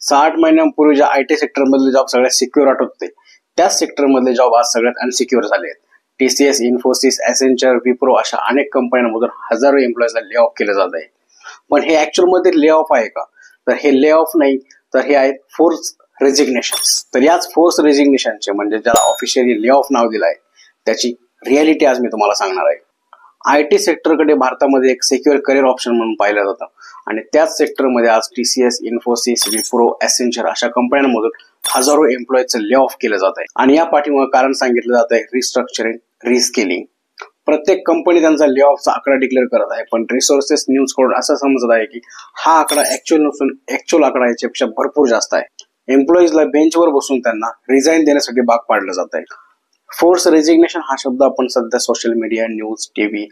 6-8 महिन्यांपूर्वी ज्या IT sector मधले जॉब सगळ्यात सिक्युअर वाटत होते, त्याच सेक्टर मधले जॉब आज सगळ्यात अनसिक्युअर झाले आहेत. TCS, इन्फोसिस, एसेंचर, विप्रो अशा अनेक कंपन्यांमधून हजारो एम्प्लॉईजला ले ऑफ केलं जात आहे. पण हे ऍक्च्युअल मध्ये ले ऑफ आहे का? तर हे ले ऑफ नाही, तर हे आहेत फोर्स रेजिग्नेशन्स. तर याच फोर्स रेजिग्नेशनचे म्हणजे ज्याला ऑफिशियली ले ऑफ नाव दिलं आहे, त्याची रियालिटी आज मी तुम्हाला सांगणार आहे. आयटी सेक्टरकडे भारतामध्ये एक सिक्युअर करिअर ऑप्शन म्हणून पाहिलं जातं आणि त्याच सेक्टरमध्ये आज TCS, इन्फोसिस, विप्रो, एसेंचर अशा कंपन्यांमधून हजारो एम्प्लॉईजचं ले ऑफ केलं जात आहे. आणि या पाठीमागे कारण सांगितलं जात आहे रिस्ट्रक्चरिंग, रिस्केलिंग. प्रत्येक कंपनी त्यांचा ले ऑफचा आकडा डिक्लेअर करत आहे, पण रिसोर्सेस न्यूज कडून असं समजत आहे की हा आकडा ऍक्च्युअल नसून ऍक्च्युअल आकडा याच्यापेक्षा भरपूर जास्त आहे. एम्प्लॉईजला बेंचवर बसून त्यांना रिझाईन देण्यासाठी भाग पाडलं जात आहे. फोर्स रेजिग्नेशन हा शब्द आपण सध्या सोशल मीडिया, न्यूज, टीव्ही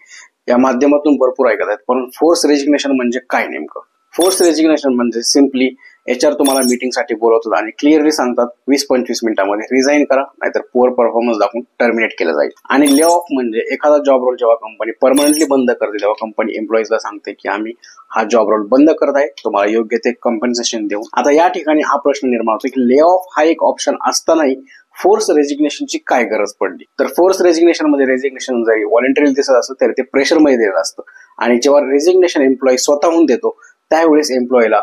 या माध्यमातून भरपूर ऐकत आहेत. पण फोर्स रेजिग्नेशन म्हणजे काय नेमकं? फोर्स रेजिग्नेशन म्हणजे सिम्पली HR तुम्हाला मीटिंगसाठी बोलवतात आणि क्लिअरली सांगतात 20-25 मिनिटांमध्ये रिझाईन करा, नाहीतर पुअर परफॉर्मन्स दाखवून टर्मिनेट केलं जाईल. आणि ले ऑफ म्हणजे एखादा जॉब रोल जेव्हा कंपनी परमनंटली बंद करते, तेव्हा कंपनी एम्प्लॉईजला सांगते की आम्ही हा जॉब रोल बंद करत आहे, तुम्हाला योग्य ते कॉम्पेन्सेशन देऊ. आता या ठिकाणी हा प्रश्न निर्माण होतो की ले ऑफ हा एक ऑप्शन असतानाही फोर्स रेजिग्नेशनची काय गरज पडली? तर फोर्स रेजिग्नेशन मध्ये रेजिग्नेशन जरी व्हॉलंटरी दिसत असतं तरी ते प्रेशर मध्ये दिलं असतं. आणि जेव्हा रेजिग्नेशन एम्प्लॉई स्वतःहून देतो, त्यावेळेस एम्प्लॉईला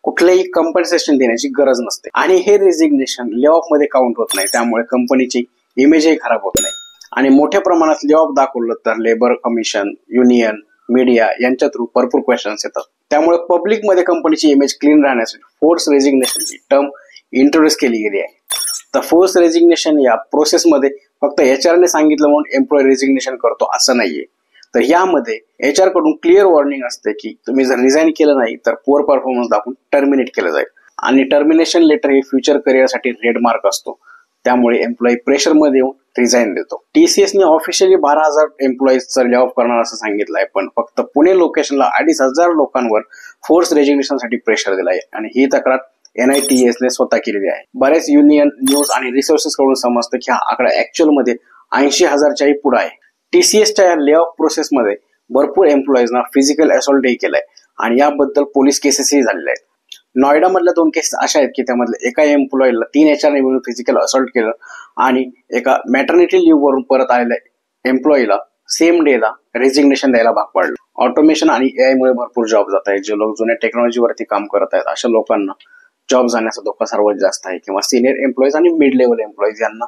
कुठलेही कॉम्पेन्सेशन देण्याची गरज नसते. आणि हे रेजिग्नेशन ले ऑफ मध्ये काउंट होत नाही, त्यामुळे कंपनीची इमेजही खराब होत नाही. आणि मोठ्या प्रमाणात ले ऑफ दाखवलं तर लेबर कमिशन, युनियन, मीडिया यांच्या थ्रू भरपूर क्वेश्चन्स येतात. त्यामुळे पब्लिक मध्ये कंपनीची इमेज क्लीन राहण्यासाठी फोर्स रेजिग्नेशनची टर्म इंट्रोड्यूस केली गेली आहे. तर फोर्स रेजिग्नेशन या प्रोसेसमध्ये फक्त HR ने सांगितलं म्हणून एम्प्लॉई रेजिग्नेशन करतो असं नाहीये. तर यामध्ये HR कडून क्लिअर वॉर्निंग असते की तुम्ही जर रिझाईन केलं नाही तर पुअर परफॉर्मन्स दाखवून टर्मिनेट केलं जाईल. आणि टर्मिनेशन लेटर हे फ्युचर करिअरसाठी रेड मार्क असतो, त्यामुळे एम्प्लॉई प्रेशर मध्ये येऊन रिझाईन देतो. TCS ने ऑफिशियली 12,000 एम्प्लॉईजचं ले ऑफ करणार असं सांगितलंय, पण फक्त पुणे लोकेशनला 2,500 लोकांवर फोर्स रेजिग्नेशनसाठी प्रेशर दिलाय आणि ही तक्रार NITS ने स्वतः केलेली आहे. बरेच युनियन, न्यूज आणि रिसोर्सेस कडून समजतं की हा आकडा ऍक्च्युअल मध्ये 80,000च्याही पुढे आहे. TCSच्या या ले ऑफ प्रोसेसमध्ये भरपूर एम्प्लॉईजना फिजिकल असॉल्टही केलाय आणि याबद्दल पोलीस केसेसही झालेल्या आहेत. नॉयडा मधल्या 2 केसेस अशा आहेत की त्यामधल्या एका एम्प्लॉईला 3 HR ने मिळून फिजिकल असॉल्ट केलं आणि एका मॅटर्निटी लिव्ह वरून परत आलेल्या एम्प्लॉईला सेम डेला रेजिग्नेशन द्यायला भाग पाडलं. ऑटोमेशन आणि AI मुळे भरपूर जॉब जात आहेत. जे लोक जुन्या टेक्नॉलॉजीवरती काम करत आहेत अशा लोकांना जॉब जाण्याचा धोका सर्वात जास्त आहे, किंवा सिनियर एम्प्लॉईज आणि मिड लेवल एम्प्लॉईज यांना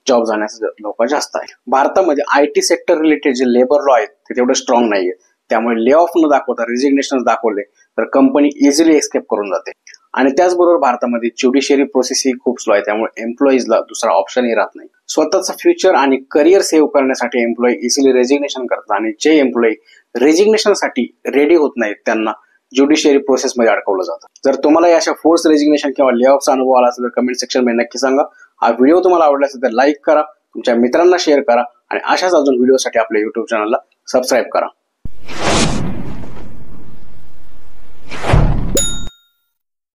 जॉब जाण्याचा धोका जास्त आहे. भारतामध्ये IT सेक्टर रिलेटेड जे लेबर लॉ आहेत ते तेवढे स्ट्रॉंग नाहीये, त्यामुळे ले ऑफ न दाखवता रेजिग्नेशन दाखवले तर कंपनी इझिली एस्केप करून जाते. आणि त्याचबरोबर भारतामध्ये ज्युडिशियरी प्रोसेस ही खूप स्लो आहे, त्यामुळे एम्प्लॉईजला दुसरा ऑप्शनही राहत नाही. स्वतःचं फ्युचर आणि करिअर सेव्ह करण्यासाठी एम्प्लॉई इझिली रेजिग्नेशन करतात आणि जे एम्प्लॉई रेजिग्नेशनसाठी रेडी होत नाहीत त्यांना ज्युडिशियरी प्रोसेस मध्ये अडकवलं जातं. जर तुम्हाला अशा फोर्स रेजिग्नेशन किंवा ले ऑफचा अनुभव आला असेल तर कमेंट सेक्शन मध्ये नक्की सांगा. हा व्हिडिओ तुम्हाला आवडला असेल तर लाईक करा, तुमच्या मित्रांना शेअर करा आणि अशाच अजून व्हिडिओसाठी आपल्या YouTube चॅनलला सबस्क्राईब करा.